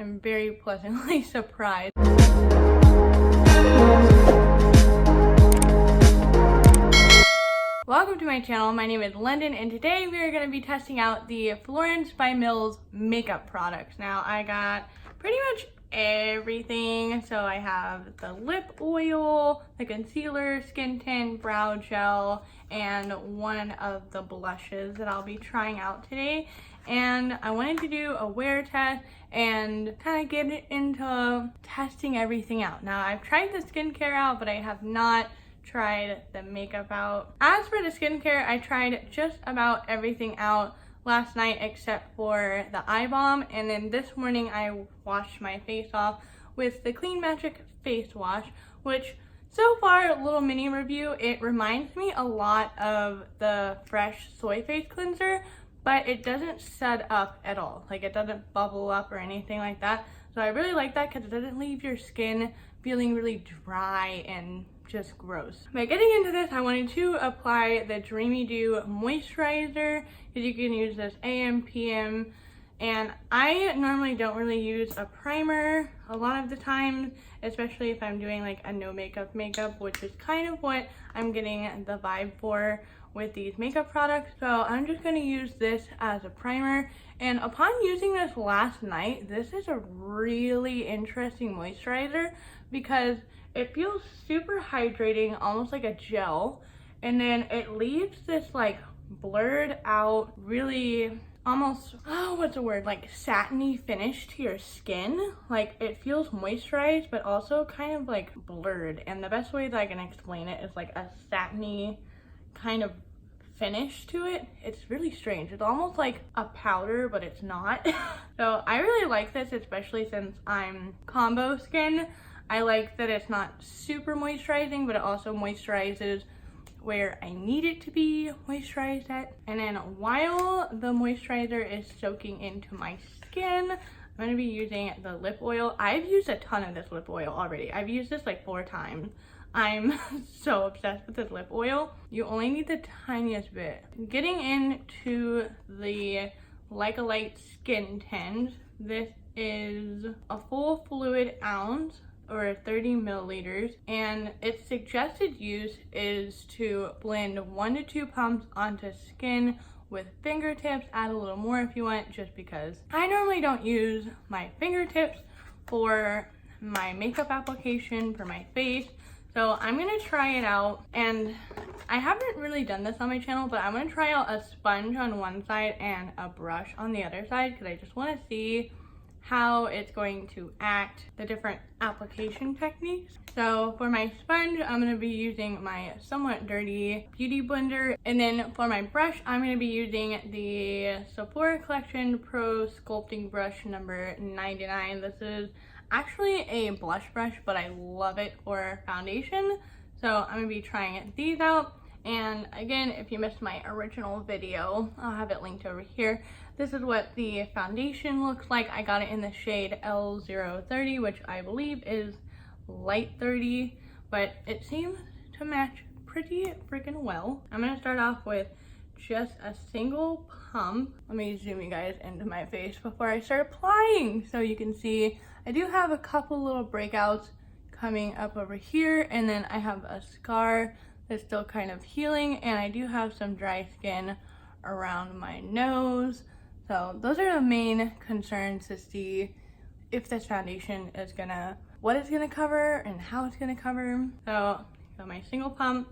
I'm very pleasantly surprised. Welcome to my channel. My name is London, and today we are going to be testing out the Florence by Mills makeup products. Now, I got pretty much everything. So I have the lip oil, the concealer, skin tint, brow gel, and one of the blushes that I'll be trying out today. And I wanted to do a wear test and kind of get into testing everything out. Now, I've tried the skincare out, but I have not tried the makeup out. As for the skincare, I tried just about everything out last night except for the eye balm, and then this morning I washed my face off with the Clean Magic face wash, which so far, a little mini review, it reminds me a lot of the Fresh Soy Face Cleanser, but it doesn't set up at all. Like, it doesn't bubble up or anything like that. So I really like that because it doesn't leave your skin feeling really dry and just gross. But getting into this, I wanted to apply the Dreamy Dew Moisturizer, because you can use this AM, PM, and I normally don't really use a primer a lot of the time, especially if I'm doing like a no makeup, which is kind of what I'm getting the vibe for with these makeup products. So I'm just going to use this as a primer, and upon using this last night, this is a really interesting moisturizer because it feels super hydrating, almost like a gel, and then it leaves this like blurred out, really almost, oh, what's the word, like satiny finish to your skin. Like, it feels moisturized but also kind of like blurred, and the best way that I can explain it is like a satiny kind of finish to it. It's really strange. It's almost like a powder, but it's not. So I really like this, especially since I'm combo skin. I like that it's not super moisturizing, but it also moisturizes where I need it to be moisturized at. And then while the moisturizer is soaking into my skin, I'm going to be using the lip oil. I've used a ton of this lip oil already. I've used this like 4 times. I'm so obsessed with this lip oil. You only need the tiniest bit. Getting into the Like a Light Skin Tint, this is a full fluid ounce or 30 milliliters, and its suggested use is to blend 1 to 2 pumps onto skin with fingertips. Add a little more if you want, just because I normally don't use my fingertips for my makeup application for my face. So I'm gonna try it out, and I haven't really done this on my channel, but I'm gonna try out a sponge on one side and a brush on the other side, because I just want to see how it's going to act, the different application techniques. So for my sponge, I'm going to be using my somewhat dirty beauty blender, and then for my brush, I'm going to be using the Sephora Collection Pro Sculpting Brush number 99. This is actually a blush brush, but I love it for foundation, so I'm going to be trying these out. And again, if you missed my original video, I'll have it linked over here. This is what the foundation looks like. I got it in the shade L030, which I believe is light 30, but it seems to match pretty freaking well. I'm gonna start off with just a single pump. Let me zoom you guys into my face before I start applying so you can see. I do have a couple little breakouts coming up over here, and then I have a scar that's still kind of healing, and I do have some dry skin around my nose. So those are the main concerns, to see if this foundation is what it's gonna cover and how it's gonna cover. So got my single pump.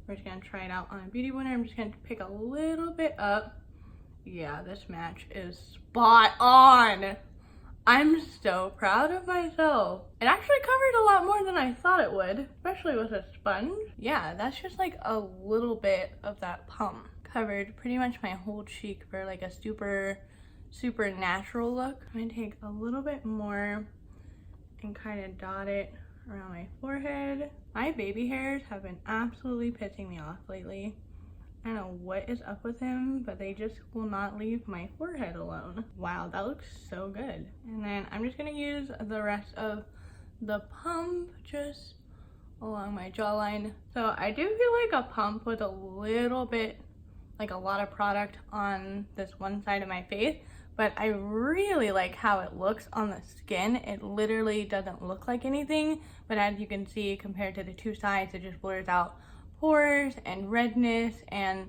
We're just gonna try it out on a beauty blender. I'm just gonna pick a little bit up. Yeah, this match is spot on. I'm so proud of myself. It actually covered a lot more than I thought it would, especially with a sponge. Yeah, that's just like a little bit of that pump. Covered pretty much my whole cheek for like a super natural look. I'm gonna take a little bit more and kind of dot it around my forehead. My baby hairs have been absolutely pissing me off lately. I don't know what is up with him, but they just will not leave my forehead alone. Wow, that looks so good. And then I'm just gonna use the rest of the pump just along my jawline. So I do feel like a pump with a little bit, like a lot of product on this one side of my face, but I really like how it looks on the skin. It literally doesn't look like anything, but as you can see, compared to the two sides, it just blurs out pores and redness, and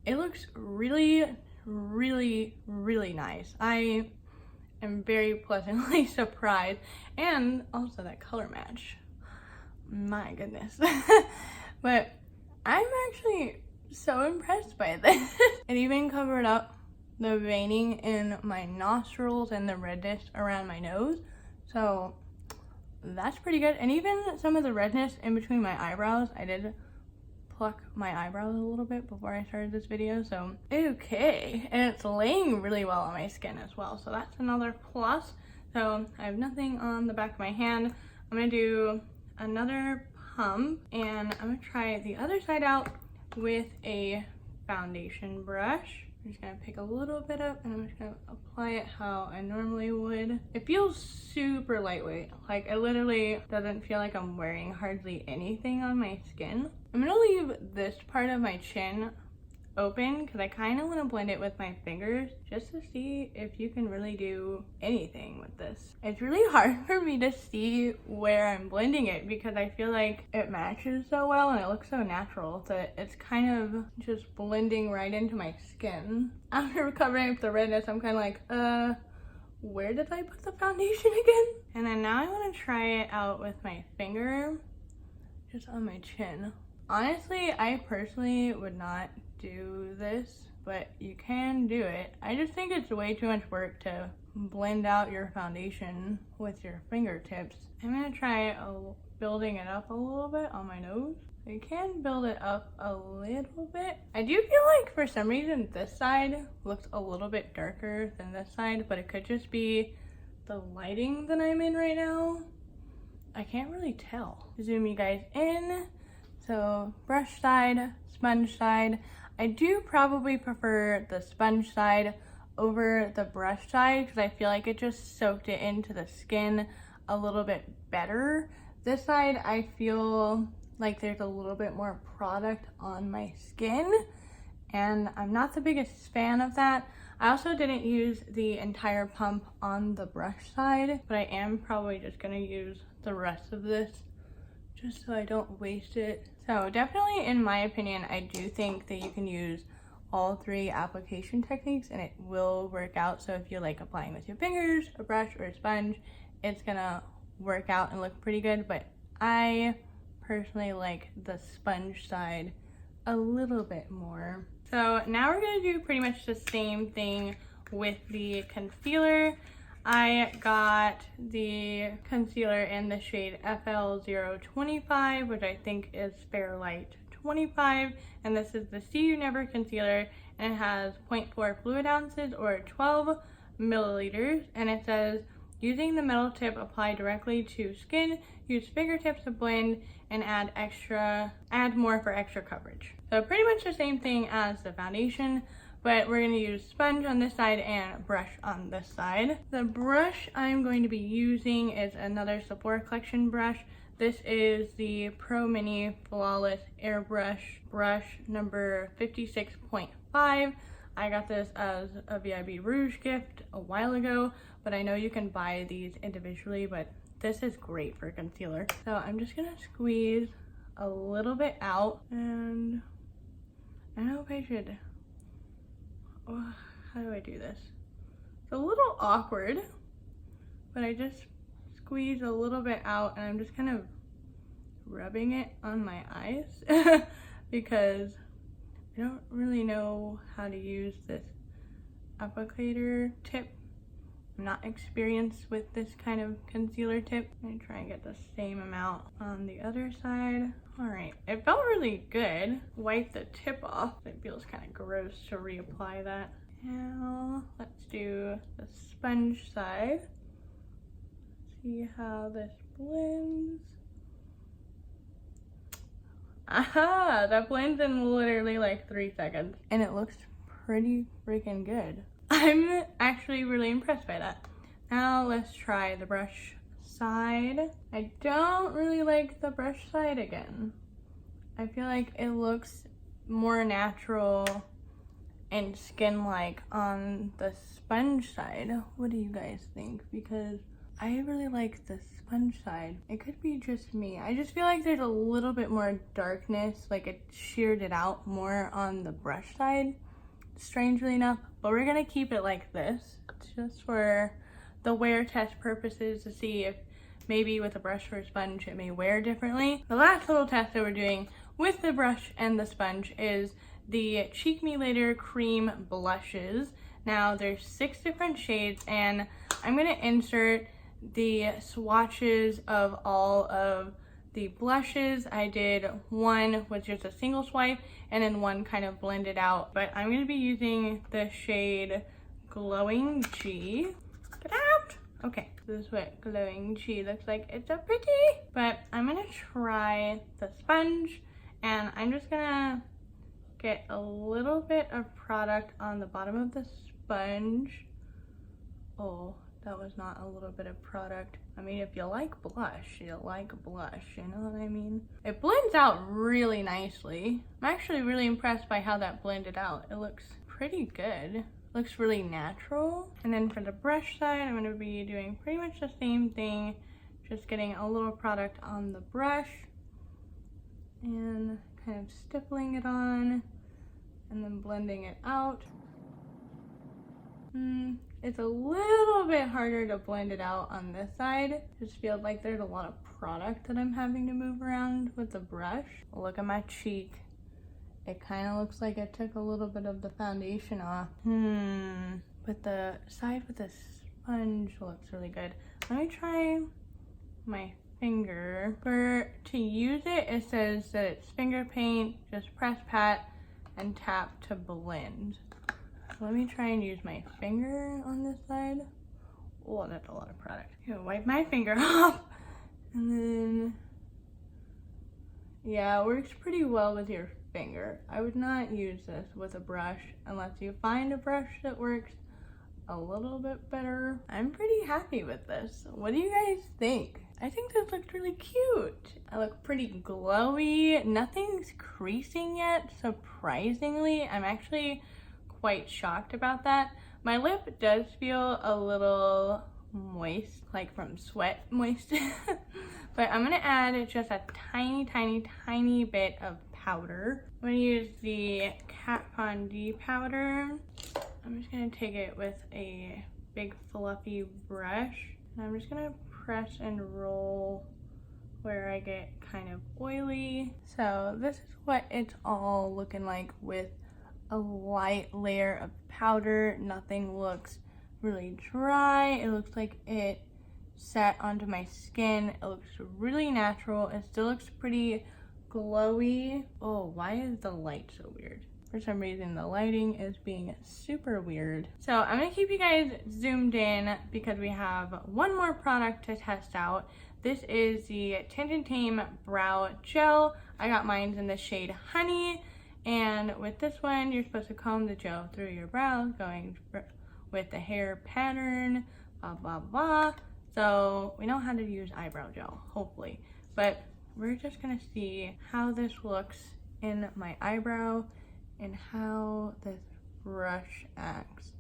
it looks really, really, really nice. I am very pleasantly surprised, and also that color match. My goodness. But I'm actually so impressed by this. It even covered up the veining in my nostrils and the redness around my nose, so that's pretty good. And even some of the redness in between my eyebrows, I did pluck my eyebrows a little bit before I started this video, so okay. And it's laying really well on my skin as well, so that's another plus. So I have nothing on the back of my hand. I'm gonna do another pump, and I'm gonna try the other side out with a foundation brush. I'm just gonna pick a little bit up and I'm just gonna apply it how I normally would. It feels super lightweight. Like, it literally doesn't feel like I'm wearing hardly anything on my skin. I'm gonna leave this part of my chin open because I kind of want to blend it with my fingers just to see if you can really do anything with this. It's really hard for me to see where I'm blending it because I feel like it matches so well and it looks so natural that it's kind of just blending right into my skin. After covering up the redness, I'm kind of like, where did I put the foundation again? And then now I want to try it out with my finger, just on my chin. Honestly, I personally would not do this, but you can do it. I just think it's way too much work to blend out your foundation with your fingertips. I'm gonna try building it up a little bit on my nose. You can build it up a little bit. I do feel like for some reason this side looks a little bit darker than this side, but it could just be the lighting that I'm in right now. I can't really tell. Zoom you guys in. So brush side, sponge side. I do probably prefer the sponge side over the brush side because I feel like it just soaked it into the skin a little bit better. This side, I feel like there's a little bit more product on my skin, and I'm not the biggest fan of that. I also didn't use the entire pump on the brush side, but I am probably just gonna use the rest of this just so I don't waste it. So definitely, in my opinion, I do think that you can use all three application techniques and it will work out. So if you're like applying with your fingers, a brush, or a sponge, it's gonna work out and look pretty good. But I personally like the sponge side a little bit more. So now we're gonna do pretty much the same thing with the concealer. I got the concealer in the shade FL025, which I think is Fair Light 25, and this is the See You Never concealer, and it has 0.4 fluid ounces or 12 milliliters, and it says, using the metal tip, apply directly to skin, use fingertips to blend, and add more for extra coverage. So pretty much the same thing as the foundation, but we're going to use sponge on this side and brush on this side. The brush I'm going to be using is another Sephora Collection brush. This is the Pro Mini Flawless Airbrush brush number 56.5. I got this as a VIB Rouge gift a while ago, but I know you can buy these individually, but this is great for concealer. So I'm just going to squeeze a little bit out, and I don't know if I should... Oh, how do I do this? It's a little awkward, but I just squeeze a little bit out and I'm just kind of rubbing it on my eyes because I don't really know how to use this applicator tip. I'm not experienced with this kind of concealer tip. I'm gonna try and get the same amount on the other side. All right, it felt really good. Wipe the tip off. It feels kind of gross to reapply that. Now let's do the sponge side. See how this blends. Aha, that blends in literally like 3 seconds. And it looks pretty freaking good. I'm actually really impressed by that. Now let's try the brush side. I don't really like the brush side again. I feel like it looks more natural and skin-like on the sponge side. What do you guys think? Because I really like the sponge side. It could be just me. I just feel like there's a little bit more darkness, like it sheared it out more on the brush side, strangely enough. But we're gonna keep it like this, just for the wear test purposes, to see if maybe with a brush or a sponge it may wear differently. The last little test that we're doing with the brush and the sponge is the Cheek Me Later Cream Blushes. Now there's 6 different shades, and I'm gonna insert the swatches of all of the blushes. I did one with just a single swipe and then one kind of blended out, but I'm gonna be using the shade Glowing G. Get out! Okay, this is what Glowing G looks like. It's so pretty! But I'm gonna try the sponge, and I'm just gonna get a little bit of product on the bottom of the sponge. Oh, that was not a little bit of product. I mean, if you like blush, you like blush, you know what I mean? It blends out really nicely. I'm actually really impressed by how that blended out. It looks pretty good. Looks really natural. And then for the brush side, I'm gonna be doing pretty much the same thing, just getting a little product on the brush and kind of stippling it on and then blending it out. It's a little bit harder to blend it out on this side. Just feels like there's a lot of product that I'm having to move around with the brush. Look at my cheek. It kind of looks like I took a little bit of the foundation off. But the side with the sponge looks really good. Let me try my finger. To use it, it says that it's finger paint, just press, pat, and tap to blend. Let me try and use my finger on this side. Oh, that's a lot of product. I'm gonna wipe my finger off. And then, yeah, it works pretty well with your finger. I would not use this with a brush unless you find a brush that works a little bit better. I'm pretty happy with this. What do you guys think? I think this looks really cute. I look pretty glowy. Nothing's creasing yet, surprisingly. I'm actually quite shocked about that. My lip does feel a little moist, like from sweat moist. But I'm gonna add just a tiny bit of powder. I'm gonna use the Kat Von D powder. I'm just gonna take it with a big fluffy brush, and I'm just gonna press and roll where I get kind of oily. So this is what it's all looking like with a light layer of powder. Nothing looks really dry. It looks like it set onto my skin. It looks really natural. It still looks pretty glowy. Oh, why is the light so weird? For some reason, the lighting is being super weird. So I'm gonna keep you guys zoomed in because we have one more product to test out. This is the Tint and Tame Brow Gel. I got mine in the shade Honey. And with this one, you're supposed to comb the gel through your brows, going with the hair pattern, blah, blah, blah. So we know how to use eyebrow gel, hopefully. But we're just gonna see how this looks in my eyebrow and how this brush acts.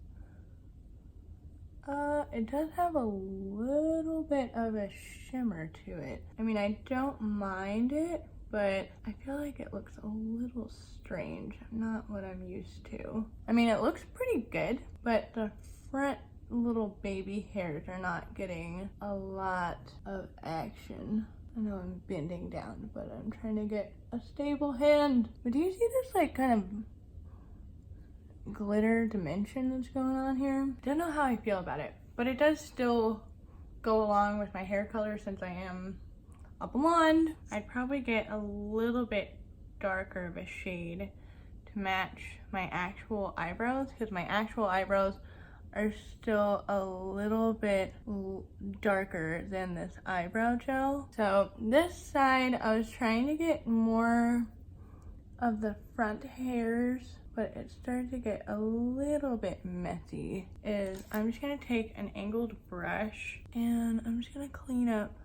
It does have a little bit of a shimmer to it. I mean, I don't mind it, but I feel like it looks a little strange, not what I'm used to. I mean, it looks pretty good, but the front little baby hairs are not getting a lot of action. I know I'm bending down, but I'm trying to get a stable hand. But do you see this like kind of glitter dimension that's going on here? I don't know how I feel about it, but it does still go along with my hair color since I am a blonde. I'd probably get a little bit darker of a shade to match my actual eyebrows, because my actual eyebrows are still a little bit darker than this eyebrow gel. So this side, I was trying to get more of the front hairs, but it started to get a little bit messy. I'm just gonna take an angled brush and I'm just gonna clean up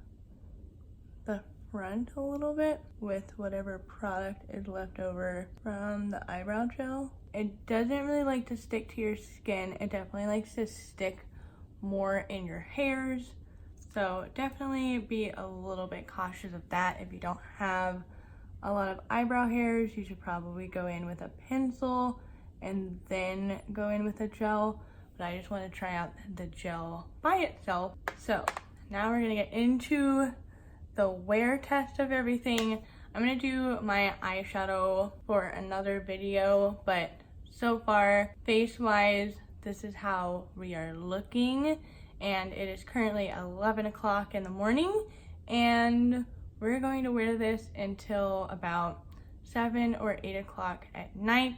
the front a little bit with whatever product is left over from the eyebrow gel. it doesn't really like to stick to your skin. It definitely likes to stick more in your hairs. So definitely be a little bit cautious of that. If you don't have a lot of eyebrow hairs, you should probably go in with a pencil and then go in with a gel. But I just want to try out the gel by itself. So now we're gonna get into the wear test of everything. I'm gonna do my eyeshadow for another video, but so far, face-wise, this is how we are looking. And it is currently 11 o'clock in the morning, and we're going to wear this until about 7 or 8 o'clock at night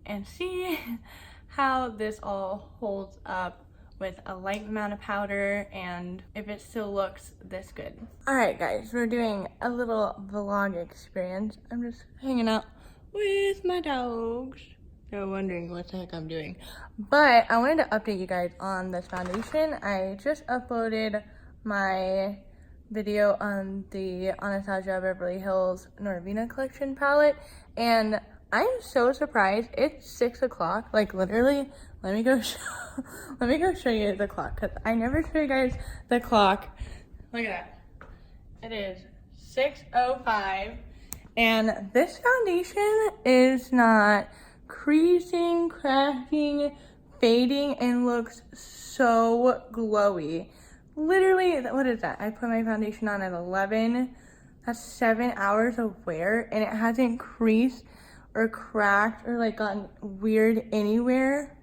and see how this all holds up with a light amount of powder and if it still looks this good. All right, guys, we're doing a little vlog experience. I'm just hanging out with my dogs. They're wondering what the heck I'm doing. But I wanted to update you guys on this foundation. I just uploaded my video on the Anastasia Beverly Hills Norvina collection palette, and I'm so surprised. It's 6 o'clock, like literally. Let me go show you the clock, because I never show you guys the clock. Look at that. It is 6:05, and this foundation is not creasing, cracking, fading, and looks so glowy. Literally, what is that? I put my foundation on at 11. That's 7 hours of wear, and it hasn't creased or cracked or like gotten weird anywhere.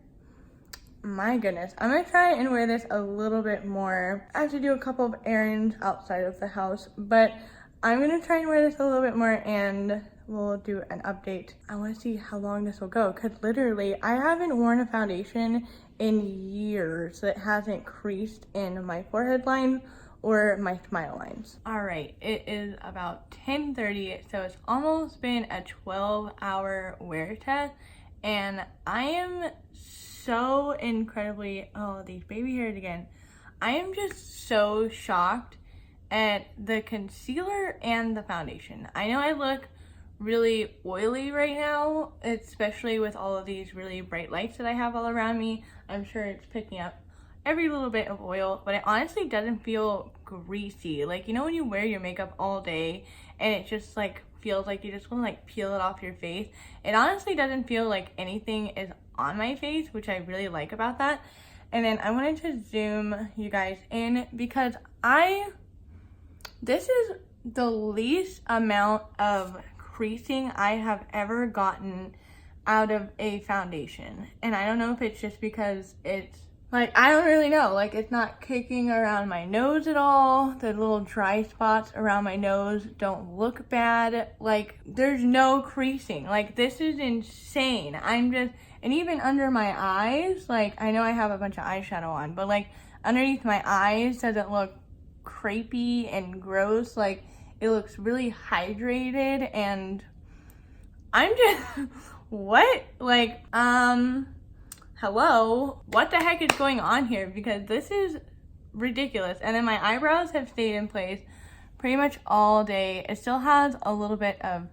My goodness. I'm gonna try and wear this a little bit more. I have to do a couple of errands outside of the house, but I'm gonna try and wear this a little bit more and we'll do an update. I want to see how long this will go, because literally I haven't worn a foundation in years that hasn't creased in my forehead line or my smile lines. All right, it is about 10:30, so it's almost been a 12-hour wear test, and I am so incredibly, oh, these baby hairs again. I am just so shocked at the concealer and the foundation. I know I look really oily right now, especially with all of these really bright lights that I have all around me. I'm sure it's picking up every little bit of oil, but it honestly doesn't feel greasy. Like, you know when you wear your makeup all day and it just like feels like you just want to like peel it off your face? It honestly doesn't feel like anything is on my face, which I really like about that. And then I wanted to zoom you guys in because this is the least amount of creasing I have ever gotten out of a foundation. And I don't know if it's just because it's like, I don't really know, like it's not kicking around my nose at all. The little dry spots around my nose don't look bad. Like, there's no creasing. Like, this is insane. And even under my eyes, like, I know I have a bunch of eyeshadow on, but like underneath my eyes doesn't look crepey and gross. Like, it looks really hydrated, and I'm just, what? Like, hello? What the heck is going on here? Because this is ridiculous. And then my eyebrows have stayed in place pretty much all day. It still has a little bit of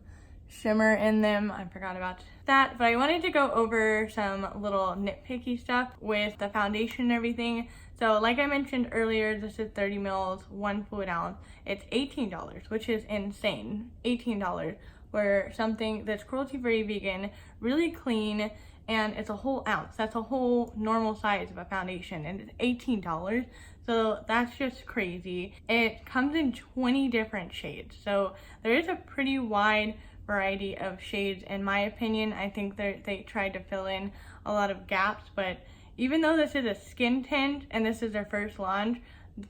shimmer in them. I forgot about that, but I wanted to go over some little nitpicky stuff with the foundation and everything. So like I mentioned earlier, this is 30 mils, 1 fluid ounce. It's $18, which is insane. $18 for something that's cruelty-free, vegan, really clean, and it's a whole ounce. That's a whole normal size of a foundation, and it's $18. So that's just crazy. It comes in 20 different shades. So there is a pretty wide variety of shades in my opinion. I think they tried to fill in a lot of gaps, but even though this is a skin tint and this is their first launch,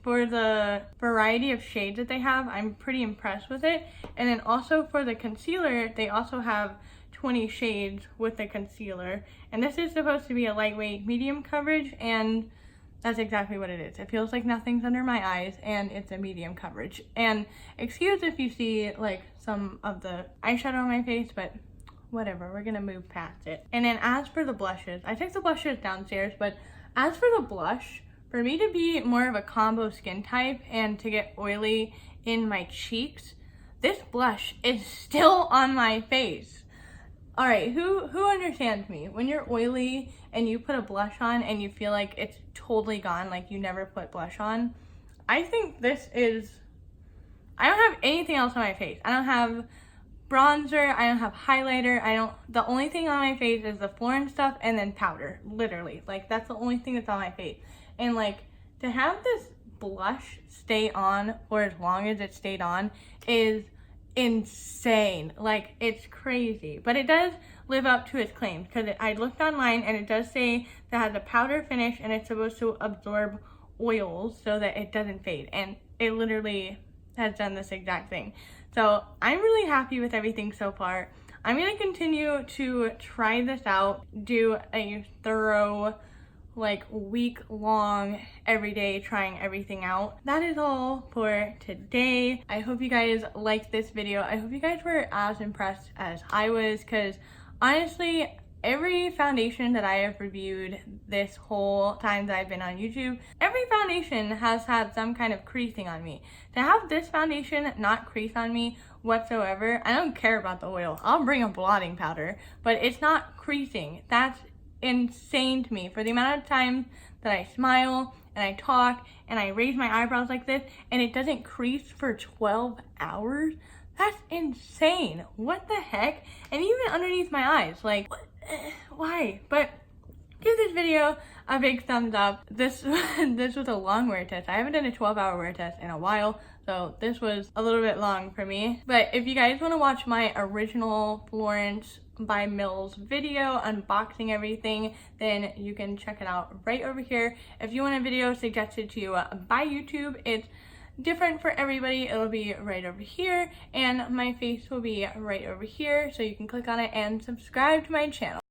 for the variety of shades that they have, I'm pretty impressed with it. And then also for the concealer, they also have 20 shades with the concealer, and this is supposed to be a lightweight medium coverage, and that's exactly what it is. It feels like nothing's under my eyes, and it's a medium coverage. And excuse if you see like some of the eyeshadow on my face, but whatever, we're gonna move past it. And then as for the blushes, I took the blushes downstairs, but as for the blush, for me to be more of a combo skin type and to get oily in my cheeks, this blush is still on my face. All right, who understands me? When you're oily and you put a blush on and you feel like it's totally gone, like you never put blush on, I think this is, I don't have anything else on my face. I don't have bronzer, I don't have highlighter, the only thing on my face is the Florence stuff and then powder, literally. Like, that's the only thing that's on my face. And like, to have this blush stay on for as long as it stayed on is insane. Like, it's crazy, but it does live up to its claims, because I looked online and it does say that it has a powder finish and it's supposed to absorb oils so that it doesn't fade, and it literally has done this exact thing. So I'm really happy with everything so far. I'm gonna continue to try this out, do a thorough, like, week-long, everyday trying everything out. That is all for today. I hope you guys liked this video. I hope you guys were as impressed as I was, because honestly, every foundation that I have reviewed this whole time that I've been on YouTube, every foundation has had some kind of creasing on me. To have this foundation not crease on me whatsoever, I don't care about the oil. I'll bring a blotting powder, but it's not creasing. That's insane to me. For the amount of time that I smile and I talk and I raise my eyebrows like this and it doesn't crease for 12 hours, that's insane. What the heck? And even underneath my eyes, like, why? But give this video a big thumbs up. This was a long wear test. I haven't done a 12-hour wear test in a while, so this was a little bit long for me. But if you guys want to watch my original Florence by Mills video unboxing everything, then you can check it out right over here. If you want a video suggested to you by YouTube, it's different for everybody. It'll be right over here, and my face will be right over here, so you can click on it and subscribe to my channel.